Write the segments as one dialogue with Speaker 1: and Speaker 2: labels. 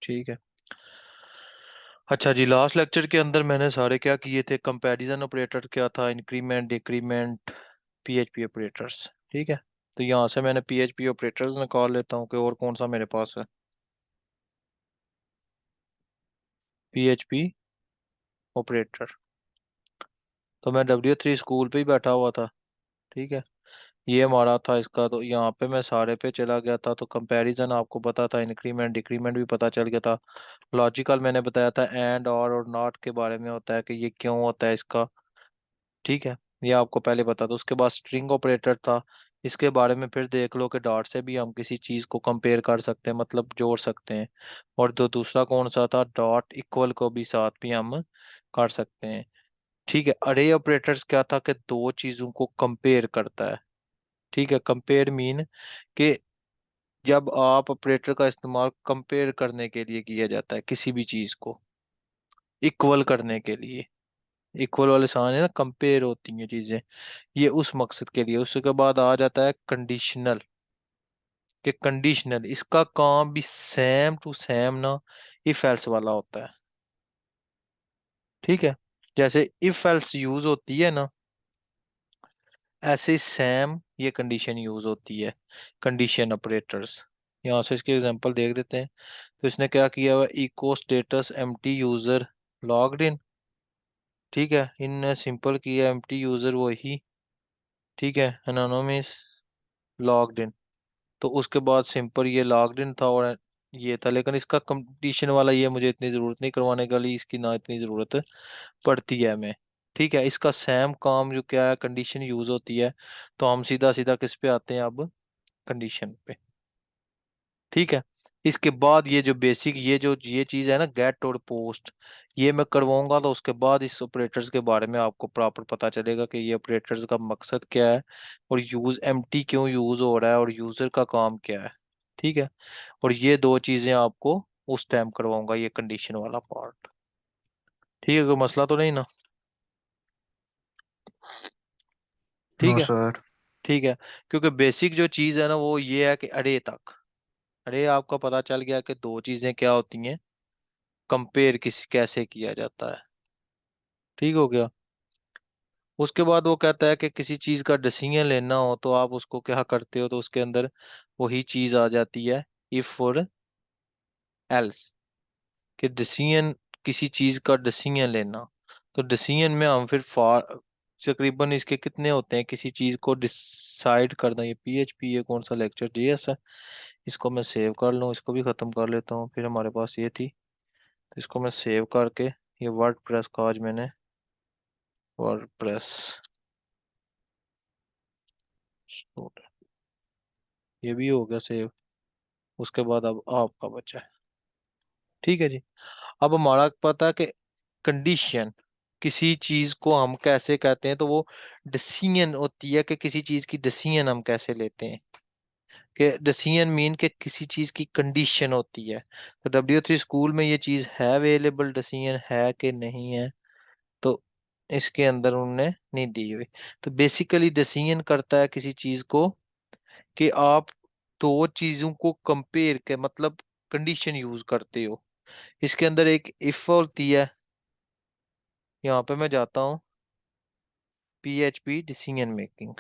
Speaker 1: ठीक है। अच्छा जी, लास्ट लेक्चर के अंदर मैंने सारे क्या किए थे, कंपैरिजन ऑपरेटर क्या था, इंक्रीमेंट डिक्रीमेंट, पीएचपी ऑपरेटर्स। ठीक है। तो यहाँ से मैंने पीएचपी ऑपरेटर्स निकाल लेता हूँ कि और कौन सा मेरे पास है। PHP operator. तो मैं W3 स्कूल पे ही बैठा हुआ था। ठीक है। ये हमारा था इसका, तो यहाँ पे मैं सारे पे चला गया था, तो कंपैरिजन आपको पता था, इंक्रीमेंट डिक्रीमेंट भी पता चल गया था। लॉजिकल मैंने बताया था, एंड और नॉट के बारे में होता है कि ये क्यों होता है इसका। ठीक है। ये आपको पहले पता था। उसके बाद स्ट्रिंग ऑपरेटर था। इसके बारे में फिर देख लो कि डॉट से भी हम किसी चीज को कंपेयर कर सकते हैं, मतलब जोड़ सकते हैं। और जो दूसरा कौन सा था, डॉट इक्वल को भी साथ भी हम कर सकते हैं। ठीक है। अरे ऑपरेटर्स क्या था कि दो चीजों को कंपेयर करता है। ठीक है। कंपेयर मीन कि जब आप ऑपरेटर का इस्तेमाल कंपेयर करने के लिए किया जाता है किसी भी चीज को, इक्वल करने के लिए। इक्वल वाले सामान है ना, कंपेयर होती हैं चीजें, ये उस मकसद के लिए। उसके बाद आ जाता है कंडीशनल। कि कंडीशनल इसका काम भी सेम टू सेम ना इफ एल्स वाला होता है। ठीक है। जैसे इफ एल्स यूज होती है ना, ऐसे ही सेम ये कंडीशन यूज होती है। Condition operators. यहाँ से इसके एग्जांपल देख देते हैं। तो इसने क्या किया हुआ, echo status empty user logged in. ठीक है। इनने सिंपल किया एम्प्टी यूजर वही। ठीक है। Anonymous logged in. तो उसके बाद सिंपल ये लॉग्ड इन था और ये था, लेकिन इसका कंडीशन वाला ये मुझे इतनी जरूरत नहीं करवाने के लिए, इसकी ना इतनी जरूरत पड़ती है हमें। ठीक है। इसका सेम काम जो क्या है, कंडीशन यूज होती है। तो हम सीधा सीधा किस पे आते हैं अब, कंडीशन पे। ठीक है। इसके बाद ये जो बेसिक ये चीज है ना, गेट और पोस्ट, ये मैं करवाऊंगा, तो उसके बाद इस ऑपरेटर्स के बारे में आपको प्रॉपर पता चलेगा कि ये ऑपरेटर्स का मकसद क्या है, और यूज एम्प्टी क्यों यूज हो रहा है, और यूजर का काम क्या है। ठीक है। और ये दो चीजें आपको उस टाइम करवाऊंगा, ये कंडीशन वाला पार्ट। ठीक है। कोई मसला तो नहीं ना। ठीक
Speaker 2: नो
Speaker 1: है।
Speaker 2: सर।
Speaker 1: ठीक है। क्योंकि बेसिक जो चीज है ना वो ये है कि अरे तक, अरे आपका पता चल गया कि दो चीजें क्या होती हैं, कंपेयर किस कैसे किया जाता है। ठीक हो गया। उसके बाद वो कहता है कि किसी चीज का डिसीजन लेना हो तो आप उसको क्या करते हो, तो उसके अंदर वही चीज आ जाती है, इफ और एल्स। कि डिसीजन, किसी चीज का डिसीजन लेना। तो डिसीजन में हम फिर तकरीबन इसके कितने होते हैं, किसी चीज को डिसाइड करना। ये पीएचपी, ये कौन सा लेक्चर, जीएस है। इसको मैं सेव कर लूँ, इसको भी खत्म कर लेता हूँ, फिर हमारे पास ये थी। तो इसको मैं सेव करके, ये वर्ड प्रेस का आज मैंने, वर्ड प्रेस, ये भी हो गया सेव। उसके बाद अब आपका बचा है। ठीक है जी। अब हमारा पता है कि कंडीशन, किसी चीज को हम कैसे कहते हैं, तो वो डिसीजन होती है कि किसी चीज की डिसीजन हम कैसे लेते हैं। कि डिसीजन मीन के किसी चीज की कंडीशन होती है। तो W3 स्कूल में ये चीज है अवेलेबल, डिसीजन है कि नहीं है, तो इसके अंदर उन्होंने नहीं दी हुई। तो बेसिकली डिसीजन करता है किसी चीज को, कि आप दो चीजों को कंपेयर के मतलब कंडीशन यूज करते हो। इसके अंदर एक इफ होती है। यहाँ पे मैं जाता हूँ, PHP decision making,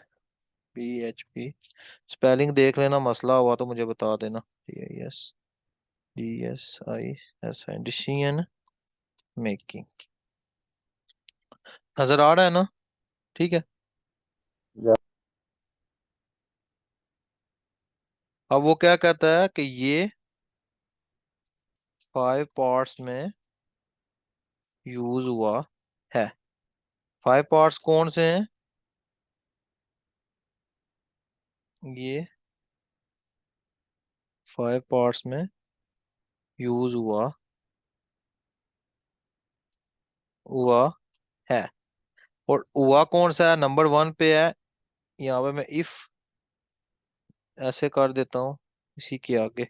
Speaker 1: PHP, spelling देख लेना, मसला हुआ तो मुझे बता देना। DSISI डिसीजन मेकिंग, नजर आ रहा है ना। ठीक है। अब वो क्या कहता है कि ये 5 पार्ट्स में यूज हुआ है। 5 पार्ट्स कौन से हैं, ये 5 पार्ट्स में यूज हुआ है। और हुआ कौन सा है, नंबर 1 पे है। यहाँ पे मैं इफ ऐसे कर देता हूँ इसी के आगे,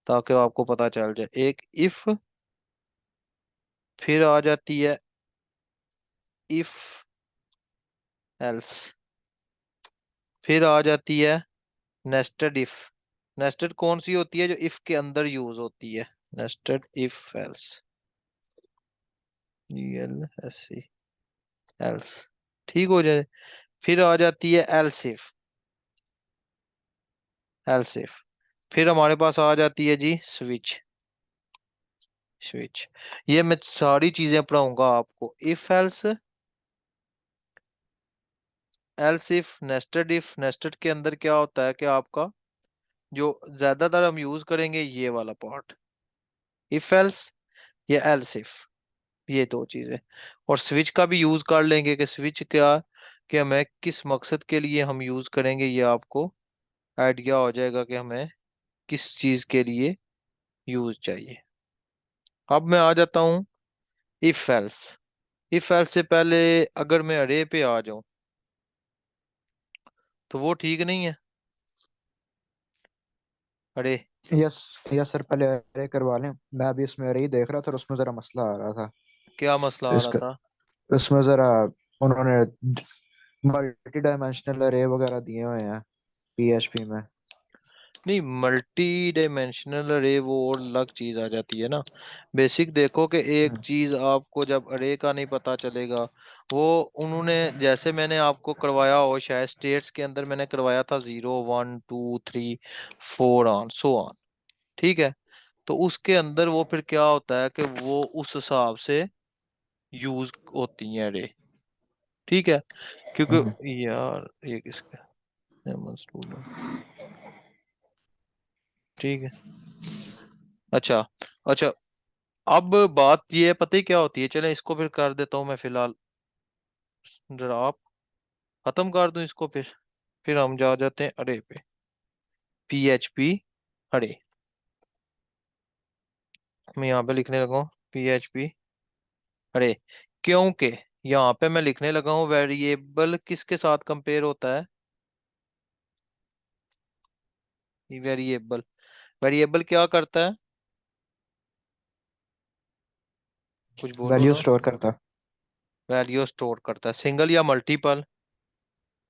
Speaker 1: ताकि आपको पता चल जाए। एक इफ, फिर आ जाती है इफ एल्स, फिर आ जाती है नेस्टेड इफ। नेस्टेड कौन सी होती है, जो इफ के अंदर यूज होती है। Nested if else, L S C, else, ठीक हो जाए। फिर आ जाती है एल्स इफ, एल्स इफ। फिर हमारे पास आ जाती है जी स्विच, स्विच। ये मैं सारी चीजें पढ़ाऊंगा आपको, if else, else if, nested if. Nested के अंदर क्या होता है कि आपका जो ज्यादातर हम यूज करेंगे ये वाला पार्ट, इफ एल्स या एल्स इफ, ये दो चीजें। और स्विच का भी यूज कर लेंगे कि स्विच क्या, कि हमें किस मकसद के लिए हम यूज करेंगे, ये आपको आइडिया हो जाएगा कि हमें किस चीज के लिए यूज चाहिए। अब मैं आ जाता हूँ इफ एल्स। इफ एल्स से पहले अगर मैं अरे पे आ जाऊं तो वो ठीक नहीं है। अरे,
Speaker 2: यस, यस सर, पहले अरे करवा लें। मैं अभी इसमें अरे ही देख रहा था और उसमें जरा मसला आ रहा था।
Speaker 1: क्या मसला
Speaker 2: तो
Speaker 1: आ रहा
Speaker 2: इसका,
Speaker 1: था?
Speaker 2: इसमें जरा उन्होंने मल्टी डायमेंशनल अरे वगैरह दिए हुए हैं पीएचपी में।
Speaker 1: नहीं, मल्टी डायमेंशनल अरे वो और अलग चीज आ जाती है ना। बेसिक देखो कि एक
Speaker 2: हम्म,
Speaker 1: चीज आपको जब अरे का नहीं पता चलेगा, वो उन्होंने जैसे मैंने आपको करवाया हो शायद स्टेट्स के अंदर मैंने करवाया था 0 1 2 3 4 ऑन सो ऑन, ठीक है। तो उसके अंदर वो फिर क्या होता है कि वो उस हिसाब से यूज होती है अरे, ठीक है। क्योंकि
Speaker 2: हम्म।
Speaker 1: यार ये किसका, स्टूडेंट, ठीक है। अच्छा, अच्छा, अब बात ये है, पता ही क्या होती है, चले इसको फिर कर देता हूँ मैं फिलहाल, जरा आप खत्म कर दूं इसको, फिर हम जा जाते हैं अरे पे, पीएचपी अरे। मैं यहाँ पे लिखने लगा हूँ पीएचपी अरे, क्योंकि यहाँ पे मैं लिखने लगा हूँ वेरिएबल किसके साथ कंपेयर होता है, वेरिएबल, वेरिएबल क्या करता है, कुछ बोलो
Speaker 2: वैल्यू
Speaker 1: ना।
Speaker 2: स्टोर करता।
Speaker 1: वैल्यू स्टोर करता है, सिंगल या मल्टीपल,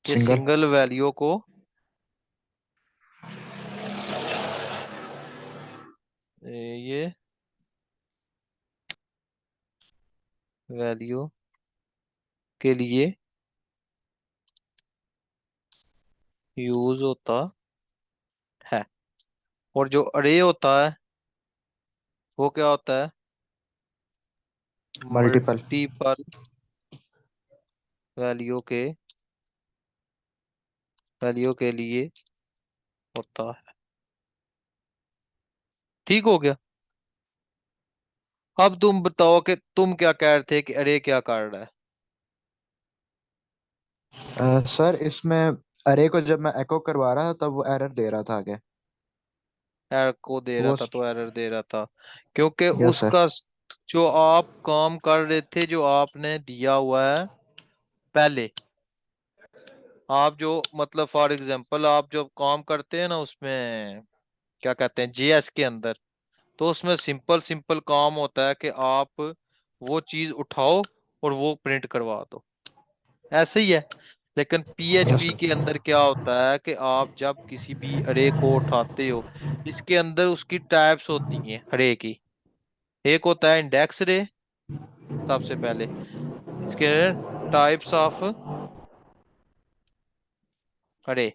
Speaker 1: ये
Speaker 2: सिंगल।
Speaker 1: सिंगल वैल्यू को, ये वैल्यू के लिए यूज होता है। और जो अरे होता है वो क्या होता है,
Speaker 2: मल्टीपल।
Speaker 1: मल्टीपल वैल्यू के, वैल्यू के लिए होता है, ठीक हो गया। अब तुम बताओ कि तुम क्या कह रहे थे कि अरे क्या कर रहा है।
Speaker 2: सर इसमें अरे को जब मैं एको करवा रहा था तब वो एरर दे रहा था आगे।
Speaker 1: एरर को दे रहा
Speaker 2: वो,
Speaker 1: था तो एरर दे रहा था क्योंकि
Speaker 2: यस सर।
Speaker 1: उसका जो आप काम कर रहे थे, जो आपने दिया हुआ है पहले, आप जो मतलब फॉर एग्जांपल आप जो काम करते हैं ना उसमें, क्या कहते हैं जेएस के अंदर, तो उसमें सिंपल सिंपल काम होता है कि आप वो चीज उठाओ और वो प्रिंट करवा दो, ऐसे ही है। लेकिन
Speaker 2: यस
Speaker 1: पीएचपी
Speaker 2: सर।
Speaker 1: के अंदर क्या होता है कि आप जब किसी भी अरे को उठाते हो, इसके अंदर उसकी टाइप्स होती हैं अरे की। एक होता है इंडेक्स अरे, सबसे पहले इसके टाइप्स ऑफ अरे,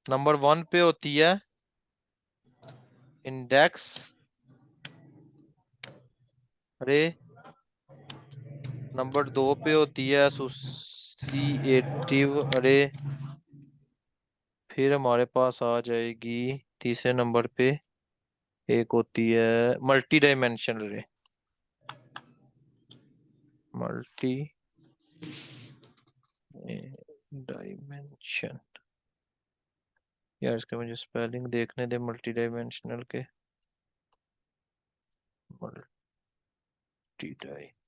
Speaker 1: नंबर 1 पे होती है इंडेक्स अरे, नंबर 2 पे होती है एसोसिएटिव अरे, फिर हमारे पास आ जाएगी तीसरे नंबर पे एक होती है मल्टी डायमेंशनल अरे, मल्टी डायमेंशन। यार इसके मुझे स्पेलिंग देखने दे मल्टी डायमेंशनल के, मल्टी डायमेंशनल,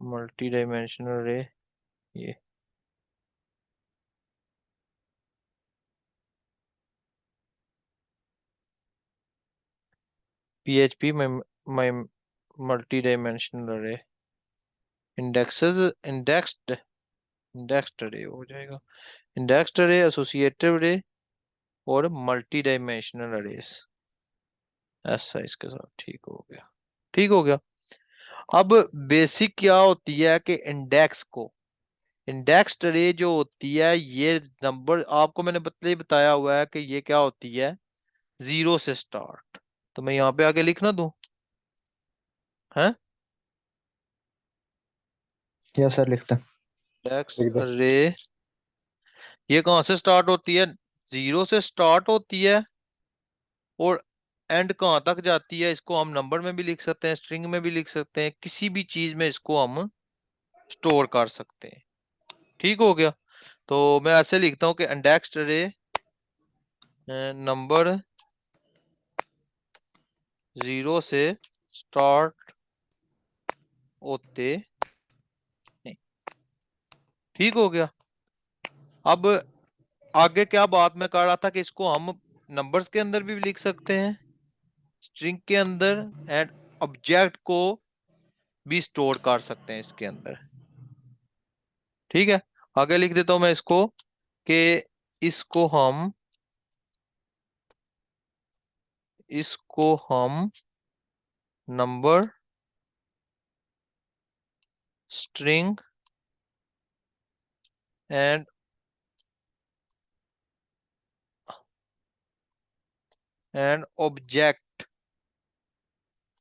Speaker 1: मल्टी डायमेंशनल रे, ये पीएचपी में मल्टी डायमेंशनल रे, इंडेक्सेस, इंडेक्स्ड इंडेक्स्ड अरे हो जाएगा। इंडेक्स्ड अरे, एसोसिएटिव अरे और मल्टी डायमेंशनल अरेज, ऐसा इसके साथ। ठीक हो गया, ठीक हो गया। अब बेसिक क्या होती है कि इंडेक्स को, इंडेक्स्ड अरे जो होती है ये नंबर आपको मैंने बताया हुआ है कि ये क्या होती है, जीरो से स्टार्ट। तो मैं यहाँ पे आगे लिख ना दूं है,
Speaker 2: यस सर, लिखते हैं।
Speaker 1: इंडेक्स
Speaker 2: लिख दो।
Speaker 1: अरे ये कहाँ से स्टार्ट होती है, जीरो से स्टार्ट होती है और एंड कहाँ तक जाती है, इसको हम नंबर में भी लिख सकते हैं, स्ट्रिंग में भी लिख सकते हैं, किसी भी चीज में इसको हम स्टोर कर सकते हैं। ठीक हो गया। तो मैं ऐसे लिखता हूँ कि इंडेक्स्ड अरे नंबर जीरो से स्टार्ट होते हैं। ठीक हो गया। अब आगे क्या बात मैं कर रहा था कि इसको हम नंबर्स के अंदर भी लिख सकते हैं, स्ट्रिंग के अंदर, एंड ऑब्जेक्ट को भी स्टोर कर सकते हैं इसके अंदर। ठीक है। आगे लिख देता हूं मैं इसको कि इसको हम नंबर, स्ट्रिंग एंड ऑब्जेक्ट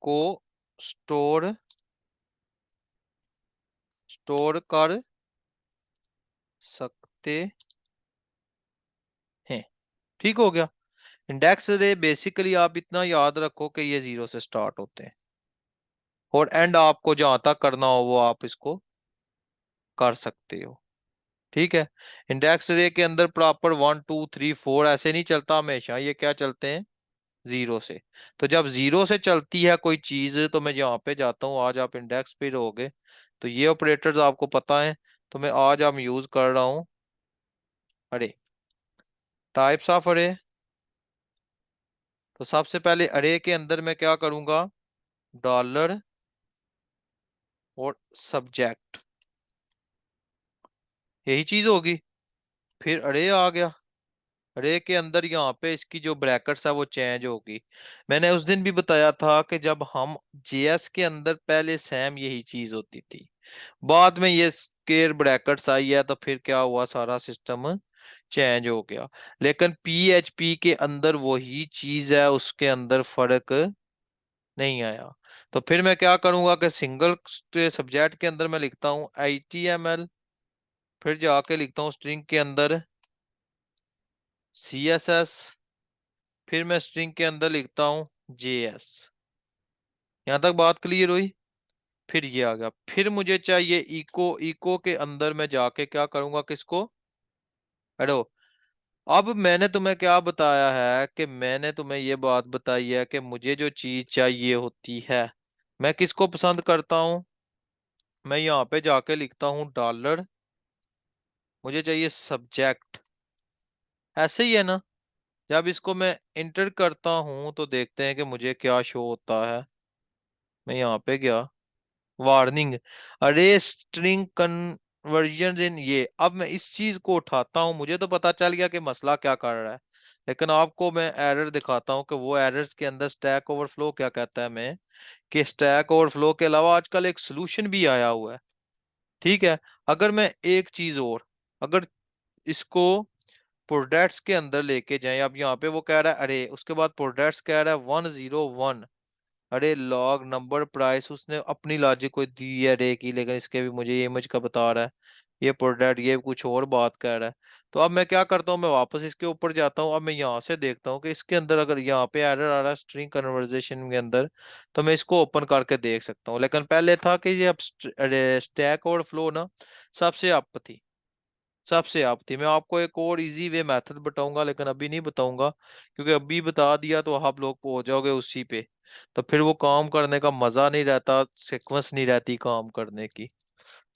Speaker 1: को स्टोर स्टोर कर सकते हैं। ठीक हो गया। इंडेक्स रे बेसिकली आप इतना याद रखो कि ये जीरो से स्टार्ट होते हैं और एंड आपको जहां तक करना हो वो आप इसको कर सकते हो। ठीक है। इंडेक्स रे के अंदर प्रॉपर 1 2 3 4 ऐसे नहीं चलता हमेशा, ये क्या चलते हैं, जीरो से। तो जब जीरो से चलती है कोई चीज तो मैं यहाँ पे जाता हूँ, आज आप इंडेक्स पे रहोगे तो ये ऑपरेटर्स आपको पता है। तो मैं आज हम यूज कर रहा हूँ अरे, टाइप्स ऑफ अरे। तो सबसे पहले अरे के अंदर मैं क्या करूंगा, डॉलर और सब्जेक्ट, यही चीज होगी। फिर अरे आ गया, अरे के अंदर यहाँ पे इसकी जो ब्रैकेट्स है वो चेंज होगी। मैंने उस दिन भी बताया था कि जब हम जेएस के अंदर पहले सेम यही चीज होती थी, बाद में ये स्क्वेयर ब्रैकेट्स आई है तो फिर क्या हुआ, सारा सिस्टम चेंज हो गया। लेकिन पीएचपी के अंदर वही चीज है, उसके अंदर फर्क नहीं आया। तो फिर मैं क्या करूंगा कि सिंगल सब्जेक्ट के अंदर मैं लिखता हूँ HTML, फिर जाके लिखता हूँ स्ट्रिंग के अंदर CSS, फिर मैं स्ट्रिंग के अंदर लिखता हूँ JS। यहां तक बात क्लियर हुई। फिर ये आ गया, फिर मुझे चाहिए इको, इको के अंदर मैं जाके क्या करूंगा, किसको, हेलो। अब मैंने तुम्हें क्या बताया है कि मैंने तुम्हें ये बात बताई है कि मुझे जो चीज चाहिए होती है मैं किसको पसंद करता हूं, मैं यहाँ पे जाके लिखता हूँ डॉलर, मुझे चाहिए सब्जेक्ट, ऐसे ही है ना। जब इसको मैं इंटर करता हूं तो देखते हैं कि मुझे क्या शो होता है। मैं यहाँ पे गया, वार्निंग, अरे स्ट्रिंग कन्वर्जन इन ये। अब मैं इस चीज को उठाता हूं, मुझे तो पता चल गया कि मसला क्या कर रहा है, लेकिन आपको मैं एरर दिखाता हूँ कि वो एरर्स के अंदर स्टैक ओवरफ्लो क्या कहता है, मैं कि स्टैक ओवरफ्लो के अलावा आजकल एक सोल्यूशन भी आया हुआ है। ठीक है। अगर मैं एक चीज और, अगर इसको प्रोडक्ट्स के अंदर लेके जाएं, अब यहाँ पे वो कह रहा है अरे, उसके बाद प्रोडक्ट्स कह रहा है 101, अरे लॉग नंबर प्राइस, उसने अपनी लॉजिक कोई दी है रे की, लेकिन इसके भी मुझे ये इमेज का बता रहा है, ये प्रोडक्ट ये कुछ और बात कर रहा है। तो अब मैं क्या करता हूँ, मैं वापस इसके ऊपर जाता हूँ, अब मैं यहाँ से देखता हूँ कि इसके अंदर अगर यहाँ पे एरर आ रहा है स्ट्रिंग कन्वर्सेशन के अंदर, तो मैं इसको ओपन करके देख सकता हूँ। लेकिन पहले था कि ये अब स्टैक ओवरफ्लो ना सबसे अप थी, सबसे आप थी। मैं आपको एक और इजी वे मेथड बताऊंगा लेकिन अभी नहीं बताऊंगा, क्योंकि अभी बता दिया तो आप लोग पहुंच जाओगे उसी पे, तो फिर वो काम करने का मजा नहीं रहता, सीक्वेंस नहीं रहती काम करने की।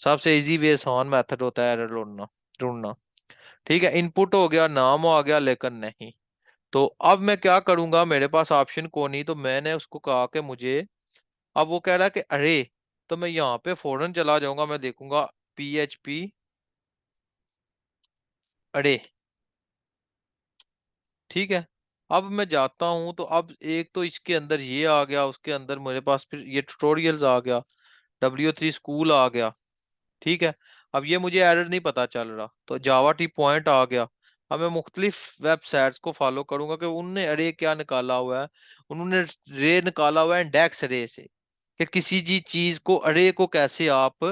Speaker 1: सबसे इजी वे आसान मेथड होता है एरर ढूंढना, ढूंढना। ठीक है, इनपुट हो गया, नाम आ गया, लेकिन नहीं। तो अब मैं क्या करूंगा, मेरे पास ऑप्शन को नहीं, तो मैंने उसको कहा कि मुझे, अब वो कह रहा है कि अरे, तो मैं यहाँ पे फौरन चला जाऊंगा, मैं देखूंगा PHP अरे ठीक है। अब मैं जाता हूं तो अब एक तो इसके अंदर ये आ गया, उसके अंदर मेरे पास फिर ये ट्यूटोरियल्स आ गया, W3 स्कूल आ गया। ठीक है। अब ये मुझे एरर नहीं पता चल रहा, तो जावा टी पॉइंट आ गया। अब मैं मुख्तलिफ वेबसाइट्स को फॉलो करूंगा कि उनने अरे क्या निकाला हुआ है। उन्होंने रे निकाला हुआ है इंडेक्स रे से, कि किसी जी चीज को अरे को कैसे आप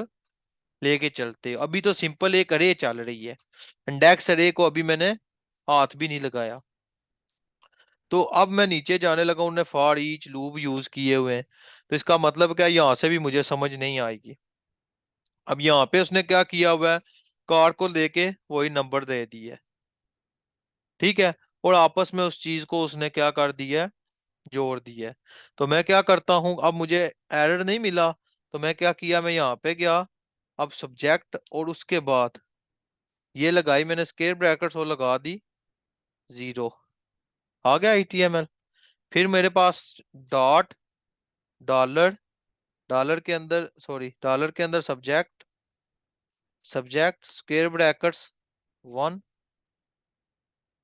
Speaker 1: लेके चलते हो। अभी तो सिंपल एक अरे चल रही है, इंडेक्स अरे को अभी मैंने हाथ भी नहीं लगाया। तो अब मैं नीचे जाने लगा, उन्होंने फॉर ईच लूप यूज किए हुए हैं। तो इसका मतलब क्या है, यहाँ से भी मुझे समझ नहीं आएगी। अब यहाँ पे उसने क्या किया हुआ है, कार को लेके वही नंबर दे दिया है। ठीक है। और आपस में उस चीज को उसने क्या कर दिया है, जोड़ दिया है। तो मैं क्या करता हूँ, अब मुझे एरर नहीं मिला, तो मैं क्या किया, मैं यहाँ पे गया। अब सब्जेक्ट और उसके बाद ये लगाई मैंने स्क्वायर ब्रैकेट्स और लगा दी जीरो। आ गया HTML। फिर मेरे पास डॉट, डॉलर, डॉलर के अंदर सॉरी डॉलर के अंदर सब्जेक्ट, सब्जेक्ट स्क्वायर ब्रैकेट्स 1।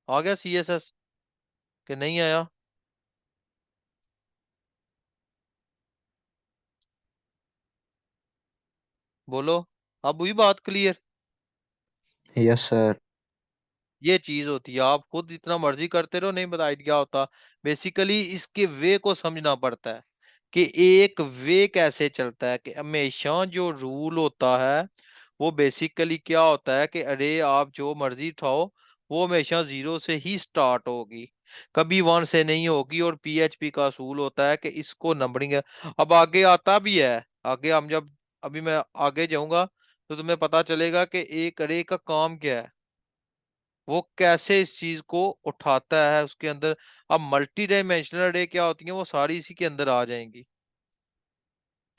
Speaker 1: आ गया CSS कि नहीं आया? बोलो। अब हुई बात क्लियर?
Speaker 2: Yes sir.
Speaker 1: ये चीज होती है, आप खुद जितना मर्जी करते रहो नहीं बता आइडिया होता। बेसिकली इसके वे को समझना पड़ता है, कि एक वे कैसे चलता है, कि हमेशा जो रूल होता है वो बेसिकली क्या होता है, कि अरे आप जो मर्जी उठाओ, वो हमेशा जीरो से ही स्टार्ट होगी, कभी वन से नहीं होगी। और PHP का असूल होता है कि इसको नंबरिंग है। अब आगे आता भी है, आगे हम जब अभी मैं आगे जाऊंगा तो तुम्हें पता चलेगा कि एक अरे का काम क्या है, वो कैसे इस चीज को उठाता है उसके अंदर। अब मल्टी डायमेंशनल अरे क्या होती है, वो सारी इसी के अंदर आ जाएंगी।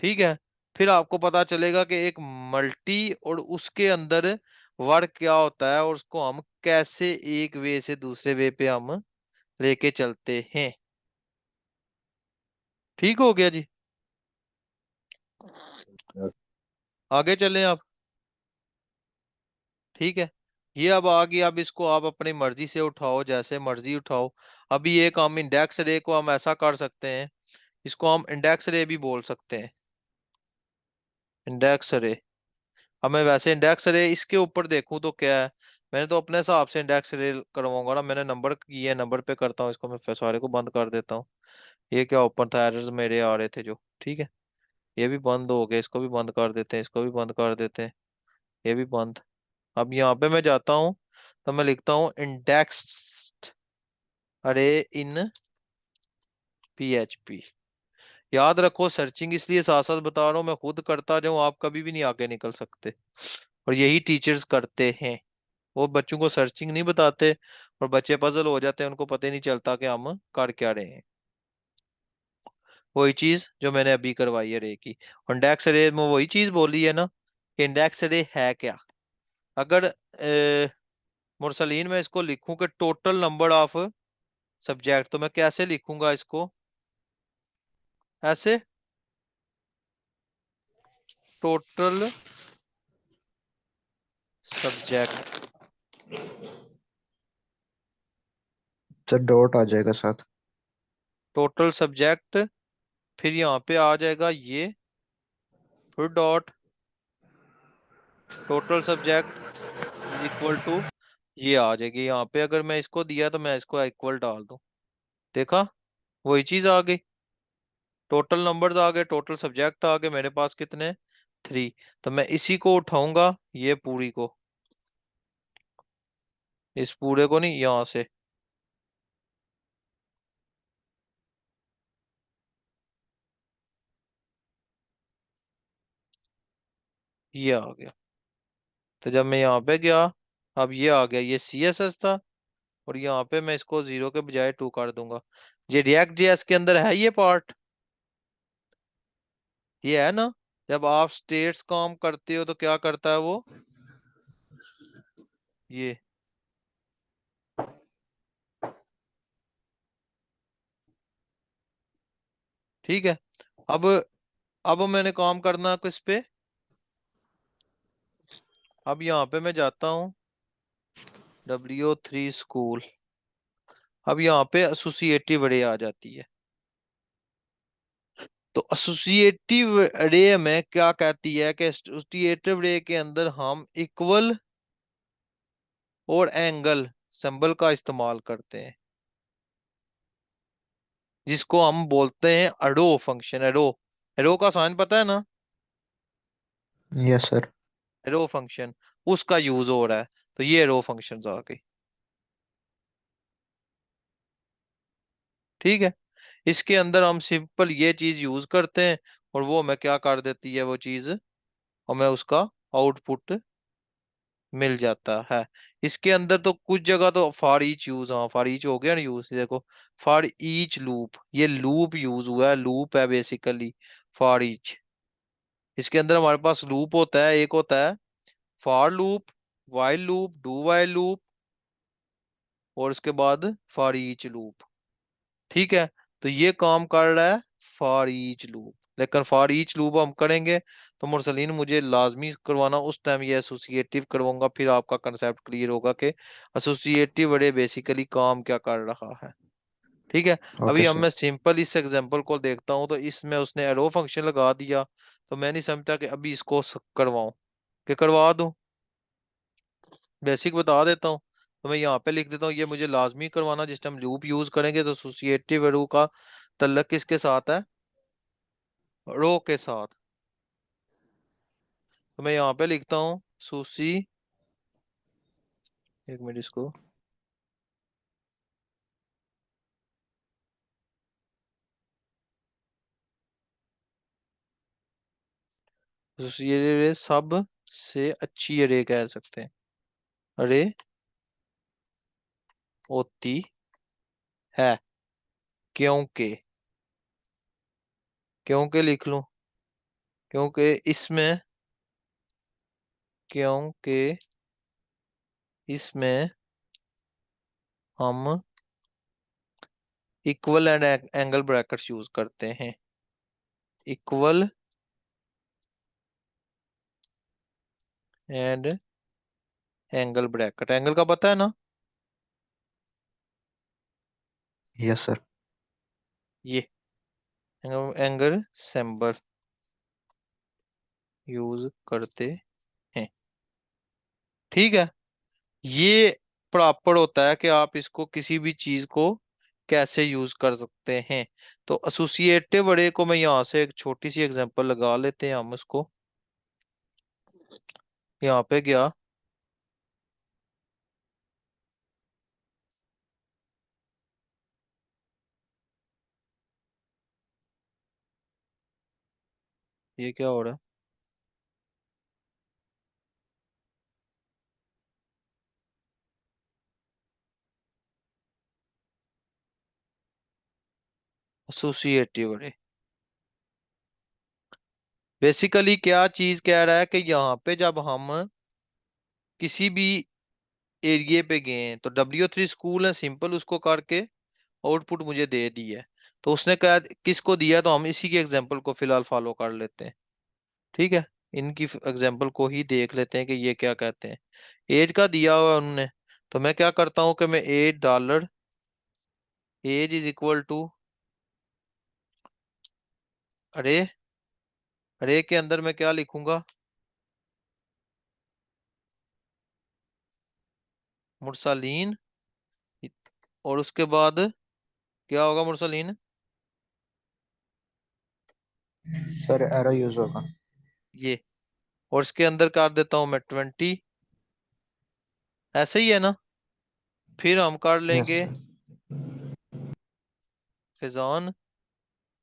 Speaker 1: ठीक है। फिर आपको पता चलेगा कि एक मल्टी और उसके अंदर वर्ड क्या होता है, और उसको हम कैसे एक वे से दूसरे वे पे हम लेके चलते हैं। ठीक हो गया जी। आगे चलें आप। ठीक है। ये अब आ गया, अब इसको आप अपनी मर्जी से उठाओ, जैसे मर्जी उठाओ। अभी एक हम इंडेक्स रे को हम ऐसा कर सकते हैं, इसको हम इंडेक्स रे भी बोल सकते हैं, इंडेक्स रे। अब मैं वैसे इंडेक्स रे इसके ऊपर देखूं तो क्या है, मैंने तो अपने हिसाब से इंडेक्स रे करवाऊंगा ना। मैंने नंबर किए, नंबर पे करता हूँ इसको, मैं फिर सारे को बंद कर देता हूँ। ये क्या ओपन था, एरर्स मेरे आ रहे थे जो। ठीक है। ये भी बंद हो गया, इसको भी बंद कर देते हैं, इसको भी बंद कर देते हैं। ये भी बंद। अब यहाँ पे मैं जाता हूँ, तो मैं लिखता हूँ इंडेक्स्ड अरे इन PHP। याद रखो, सर्चिंग इसलिए साथ साथ बता रहा हूँ, मैं खुद करता जाऊँ आप कभी भी नहीं आगे निकल सकते। और यही टीचर्स करते हैं, वो बच्चों को सर्चिंग नहीं बताते, और बच्चे पजल हो जाते हैं, उनको पता ही नहीं चलता कि हम कर क्या रहे हैं। वही चीज जो मैंने अभी करवाई है रे की। इंडेक्स रे में वही चीज बोली है ना, कि इंडेक्स रे है क्या। अगर मुरसलीन में इसको लिखूं कि टोटल नंबर ऑफ सब्जेक्ट, तो मैं कैसे लिखूंगा इसको, ऐसे, टोटल सब्जेक्ट,
Speaker 2: सर डॉट आ जाएगा साथ।
Speaker 1: टोटल सब्जेक्ट, फिर यहाँ पे आ जाएगा ये, फिर dot, total subject is equal to, ये आ जाएगी यहाँ पे। अगर मैं इसको दिया तो मैं इसको इक्वल डाल दूं, देखा, वही चीज आ गई। टोटल नंबर्स आ गए, टोटल सब्जेक्ट आ गए, मेरे पास कितने, 3। तो मैं इसी को उठाऊंगा, ये पूरी को, इस पूरे को नहीं, यहाँ से ये आ गया। तो जब मैं यहाँ पे गया, अब ये आ गया, ये CSS था, और यहाँ पे मैं इसको जीरो के बजाय 2 कर दूंगा। ये React.js के अंदर है ये पार्ट, ये है ना। जब आप स्टेट्स काम करते हो तो क्या करता है वो, ये। ठीक है। अब अब मैंने काम करना है किस पे, अब यहाँ पे मैं जाता हूँ, W3 स्कूल। अब यहाँ पे एसोसिएटिव रे आ जाती है। तो एसोसिएटिव रे में क्या कहती है कि एसोसिएटिव रे के अंदर हम इक्वल और एंगल सिंबल का इस्तेमाल करते हैं, जिसको हम बोलते हैं एरो फंक्शन। एरो, एरो का साइन पता है ना?
Speaker 2: Yes sir.
Speaker 1: एरो फंक्शन, उसका यूज हो रहा है। तो ये एरो फंक्शन आ गई। ठीक है। इसके अंदर हम सिंपल ये चीज यूज करते हैं, और वो हमें क्या कर देती है वो चीज, हमें उसका आउटपुट मिल जाता है। इसके अंदर तो कुछ जगह तो फॉर ईच यूज, हाँ फॉर ईच हो गया ना यूज, देखो फॉर ईच लूप, ये लूप यूज हुआ है, लूप है बेसिकली फॉर ईच। इसके अंदर हमारे पास लूप होता है, एक होता है for loop, while loop, do while loop, और उसके बाद फॉर ईच लूप। ठीक है। तो ये काम कर रहा है फॉर ईच लूप, लेकिन फॉर ईच लूप हम करेंगे तो मुरसलीन मुझे लाजमी करवाना उस टाइम ये एसोसिएटिव करवाऊंगा, फिर आपका कंसेप्ट क्लियर होगा कि एसोसिएटिव बड़े बेसिकली काम क्या कर रहा है। ठीक है।
Speaker 2: ओके
Speaker 1: अभी हम
Speaker 2: सर।
Speaker 1: मैं सिंपल इस एग्जांपल को देखता हूँ, तो इसमें उसने एरो फंक्शन लगा दिया, तो मैं नहीं समझता कि अभी इसको करवाऊं, कि करवा दूं। बेसिक बता देता हूँ। तो मैं यहाँ पे लिख देता हूँ, ये मुझे लाजमी करवाना जिस टाइम लूप यूज करेंगे, तो एसोसिएटिव रो का तल्लक किसके साथ है? रो के साथ। तो मैं यहाँ पे लिखता हूँ सुसी, एक मिनट इसको, एसोसिएटिव रे सब से अच्छी अरे कह सकते हैं, अरे होती है, क्योंकि, क्योंकि लिख लूं, क्योंकि इसमें, क्योंकि इसमें हम equal and angle brackets use करते हैं। Equal and angle bracket, angle का पता है ना?
Speaker 2: Yes sir.
Speaker 1: ये एंगल सिंबल यूज करते हैं। ठीक है। ये प्रॉपर होता है कि आप इसको किसी भी चीज को कैसे यूज कर सकते हैं। तो एसोसिएटिव अरे को मैं यहाँ से एक छोटी सी एग्जांपल लगा लेते हैं हम इसको। यहाँ पे गया, ये क्या हो रहा है? एसोसिएटिव अरे बेसिकली क्या चीज कह रहा है कि यहाँ पे जब हम किसी भी एरिया पे गए हैं, तो W3 स्कूल है, सिंपल उसको करके आउटपुट मुझे दे दी है। तो उसने कहा किसको दिया, तो हम इसी के एग्जांपल को फिलहाल फॉलो कर लेते हैं। ठीक है। इनकी एग्जांपल को ही देख लेते हैं कि ये क्या कहते हैं। एज का दिया हुआ है उन्होंने, तो मैं क्या करता हूँ कि मैं $8, एज इज इक्वल टू, अरे अरे के अंदर मैं क्या लिखूंगा? मुरसलीन, और उसके बाद क्या होगा मुरसलीन?
Speaker 2: सर एरो यूज होगा।
Speaker 1: ये, और इसके अंदर कर देता हूं मैं 20। ऐसे ही है ना? फिर हम कर
Speaker 2: यस
Speaker 1: लेंगे
Speaker 2: सर।
Speaker 1: फिजान,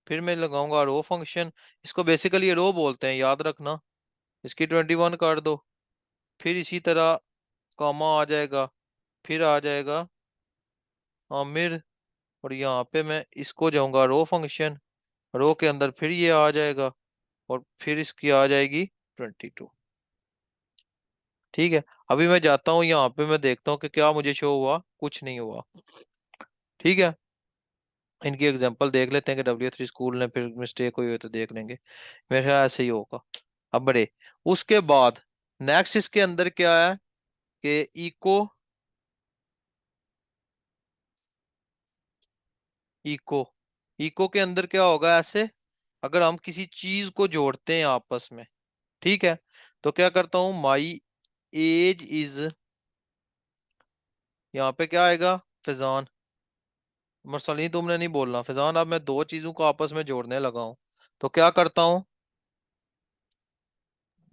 Speaker 1: फिर मैं लगाऊंगा रो फंक्शन। इसको बेसिकली रो बोलते हैं, याद रखना। इसकी 21 कर दो, फिर इसी तरह कॉमा आ जाएगा, फिर आ जाएगा आमिर, और यहाँ पे मैं इसको जाऊंगा रो फंक्शन, रो के अंदर फिर ये आ जाएगा, और फिर इसकी आ जाएगी 22। ठीक है। अभी मैं जाता हूँ यहाँ पे, मैं देखता हूँ कि क्या मुझे शो हुआ, कुछ नहीं हुआ। ठीक है। इनकी एग्जांपल देख लेते हैं कि W3 स्कूल ने फिर मिस्टेक हुई हो तो देख लेंगे। मेरे ख्याल ऐसे ही होगा। अब बड़े, उसके बाद नेक्स्ट इसके अंदर क्या है कि इको इको। इको के अंदर क्या होगा ऐसे, अगर हम किसी चीज को जोड़ते हैं आपस में, ठीक है, तो क्या करता हूं, माई एज इज, यहाँ पे क्या आएगा, फैजान। मुरसलीन तुमने नहीं बोलना फैजान, अब मैं दो चीजों को आपस में जोड़ने लगा हूं, तो क्या करता हूँ।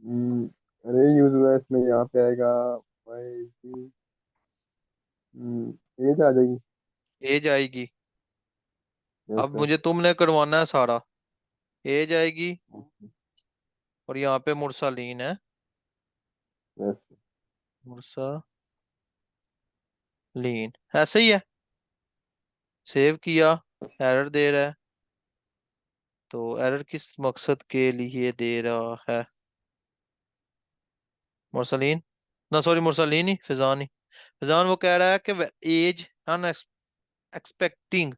Speaker 3: हम्म, अरे यूज हुआ है इसमें, यहाँ पे आएगा भाई जी। एज आ जाएगी।
Speaker 1: एज आएगी।
Speaker 3: यस
Speaker 1: अब
Speaker 3: सर।
Speaker 1: मुझे तुमने करवाना है सारा। एज आएगी, और यहाँ पे मुरसलीन है।
Speaker 3: यस।
Speaker 1: मुरसलीन, ऐसे ही है। सेव किया, एरर दे रहा है, तो एरर किस मकसद के लिए दे रहा है। मुरसलीन, ना सॉरी मुरसलीन ही, फिजान ही। फिजान वो कह रहा है कि एज एक्सपेक्टिंग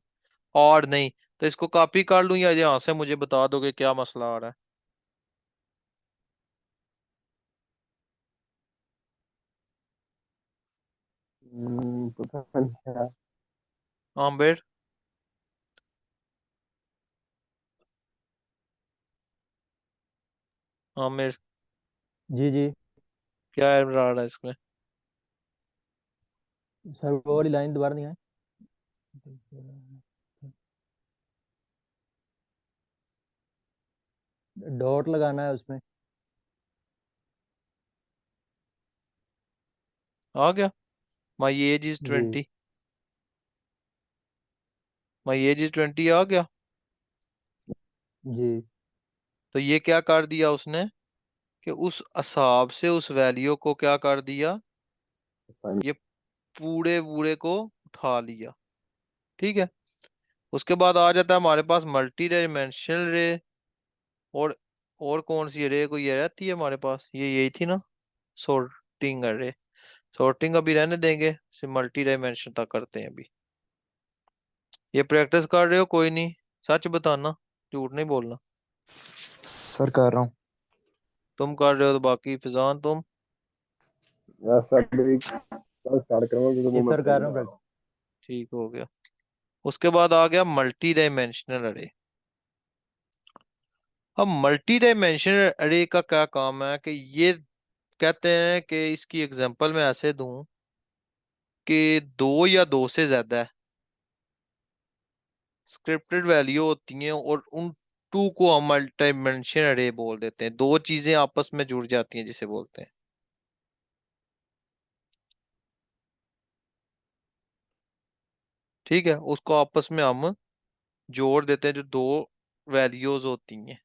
Speaker 1: और नहीं, तो इसको कॉपी कर लूं या यहाँ से मुझे बता दोगे क्या मसला आ रहा है।
Speaker 3: पता नहीं क्या।
Speaker 1: आमिर, आमिर,
Speaker 4: जी जी।
Speaker 1: क्या एरर आ रहा है इसमें।
Speaker 4: सर वो वाली लाइन दोबारा नहीं आए। डॉट लगाना है उसमें।
Speaker 1: आ गया, माई एज इज
Speaker 4: जी
Speaker 1: 20, माई एज इज 20 आ गया।
Speaker 4: जी
Speaker 1: तो ये क्या कर दिया उसने, कि उस हिसाब से उस वैल्यू को क्या कर दिया, ये पूरे बूढ़े को उठा लिया, ठीक है। उसके बाद आ जाता है हमारे पास मल्टी डायमेंशनल रे, और और कौन सी रे, कोई ये रहती है हमारे पास, ये यही थी ना, सॉर्टिंग रे। सॉर्टिंग अभी रहने देंगे, सिर्फ मल्टी डायमेंशन तक करते हैं अभी। ये प्रैक्टिस कर रहे हो कोई नहीं, सच बताना, झूठ नहीं बोलना।
Speaker 2: सर कर रहा हूँ।
Speaker 1: तुम कर रहे हो तो बाकी फिजान तुम।
Speaker 3: यस सर, अभी कल स्टार्ट करूंगा क्योंकि
Speaker 4: जी
Speaker 3: वो मैं
Speaker 4: सर,
Speaker 3: पढ़
Speaker 4: कर
Speaker 3: नहीं
Speaker 4: रहा हूँ
Speaker 3: पा रहा
Speaker 4: प्रैक्टिस।
Speaker 3: हूँ।
Speaker 1: ठीक हो गया। उसके बाद आ गया मल्टी डायमेंशनल अरे। अब मल्टी डायमेंशनल अरे का क्या काम है, कि ये कहते हैं कि इसकी एग्जांपल मैं ऐसे दूं कि दो या दो से ज्यादा स्क्रिप्टेड वैल्यू होती हैं, और उन टू को हम मल्टी डायमेंशनल अरे बोल देते हैं। दो चीजें आपस में जुड़ जाती हैं जिसे बोलते हैं, ठीक है। उसको आपस में हम जोड़ देते हैं, जो दो वैल्यूज होती हैं,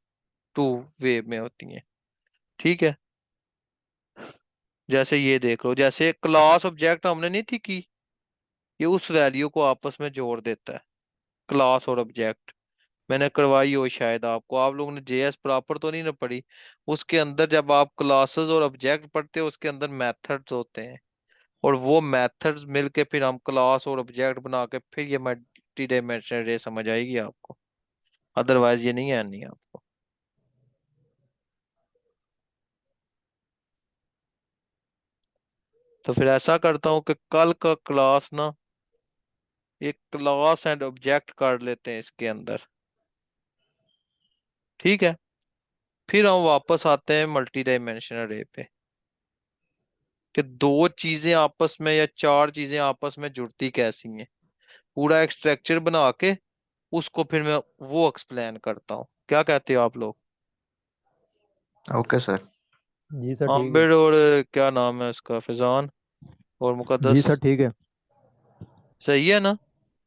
Speaker 1: टू वे में होती हैं, ठीक है। जैसे ये देख लो, जैसे क्लास ऑब्जेक्ट हमने नहीं थी की, ये उस वैल्यू को आपस में जोड़ देता है, क्लास और ऑब्जेक्ट। मैंने करवाई हो शायद आपको, आप लोगों ने जेएस प्रॉपर तो नहीं ना पढ़ी। उसके अंदर जब आप क्लासेस और ऑब्जेक्ट पढ़ते हो, उसके अंदर मेथड्स होते हैं, और वो मेथड्स मिलके फिर हम क्लास और ऑब्जेक्ट बना के फिर ये मल्टी डायमेंशनल रे समझ आएगी आपको, अदरवाइज ये नहीं आनी है आपको। तो फिर ऐसा करता हूँ कि कल का क्लास ना एक क्लास एंड ऑब्जेक्ट कर लेते हैं इसके अंदर, ठीक है। फिर हम वापस आते हैं मल्टी डायमेंशनल रे पे, कि दो चीजें आपस में या चार चीजें आपस में जुड़ती कैसी हैं, पूरा एक स्ट्रक्चर बना के उसको फिर मैं वो एक्सप्लेन करता हूँ। क्या कहते हो आप लोग।
Speaker 2: Okay sir.
Speaker 4: जी सर ठीक है।
Speaker 1: आमिर और क्या नाम है उसका, फिजान और
Speaker 4: जी
Speaker 1: मुकद्दस,
Speaker 4: सर ठीक है।
Speaker 1: सही है ना।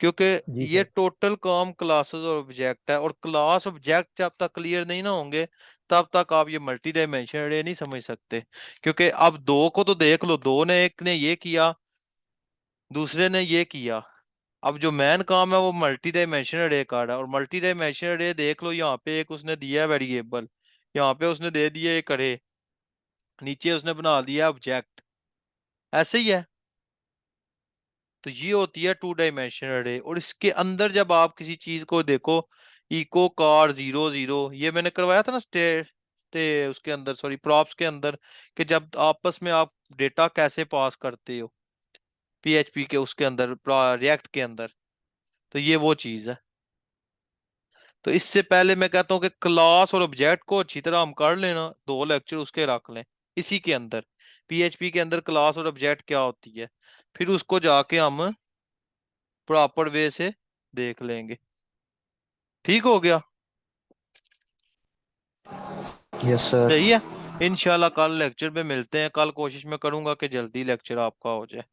Speaker 1: क्योंकि
Speaker 4: जी
Speaker 1: ये
Speaker 4: सर।
Speaker 1: टोटल काम क्लासेस और ऑब्जेक्ट है, और क्लास ऑब्जेक्ट जब तक क्लियर नहीं ना होंगे, तब तक आप ये मल्टी डायमेंशनल अरे नहीं समझ सकते। क्योंकि अब दो को तो देख लो, दो ने, एक ने ये किया, दूसरे ने ये किया। अब जो मेन काम है वो मल्टी डायमेंशनल अरे का है, और मल्टी डायमेंशनल अरे देख लो, यहाँ पे एक उसने दिया है वेरिएबल, यहाँ पे उसने दे दिया एक अरे, नीचे उसने बना दिया ऑब्जेक्ट, ऐसे ही है। तो ये होती है टू डायमेंशनल अरे, और इसके अंदर जब आप किसी चीज को देखो, इको कार 0 0, ये मैंने करवाया था ना उसके अंदर, सॉरी प्रॉप्स के अंदर, कि जब आपस में आप डेटा कैसे पास करते हो पीएचपी के उसके अंदर, रिएक्ट के अंदर, तो ये वो चीज है। तो इससे पहले मैं कहता हूँ कि क्लास और ऑब्जेक्ट को अच्छी तरह हम कर लेना, 2 लेक्चर उसके रख लें इसी के अंदर। पीएचपी के अंदर क्लास और ऑब्जेक्ट क्या होती है, फिर उसको जाके हम प्रॉपर वे से देख लेंगे। ठीक हो गया?
Speaker 2: Yes sir.
Speaker 1: सही है। इंशाल्लाह कल लेक्चर पे मिलते हैं। कल कोशिश मैं करूंगा कि जल्दी लेक्चर आपका हो जाए।